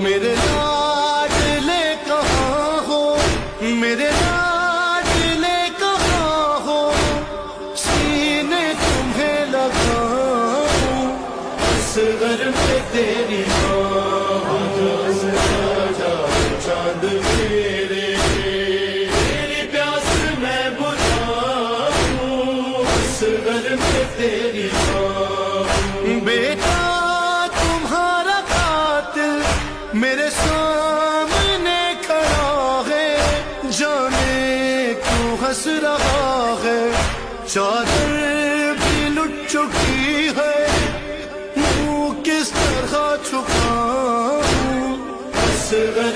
میرے لاڈلے کہاں ہو، میرے لاڈلے کہاں ہو، سینے تمہیں لگاؤں اصغر میں تیری چاند میرے، تیری پیاس میں بجھاؤں اصغر میں تیری بیٹا تمہارا قاتل میرے سامنے کھڑا ہے، جانے کیوں ہنس رہا ہے، چادر بھی لٹ چکی ہے، منہ کس طرح چھپاؤں اصغر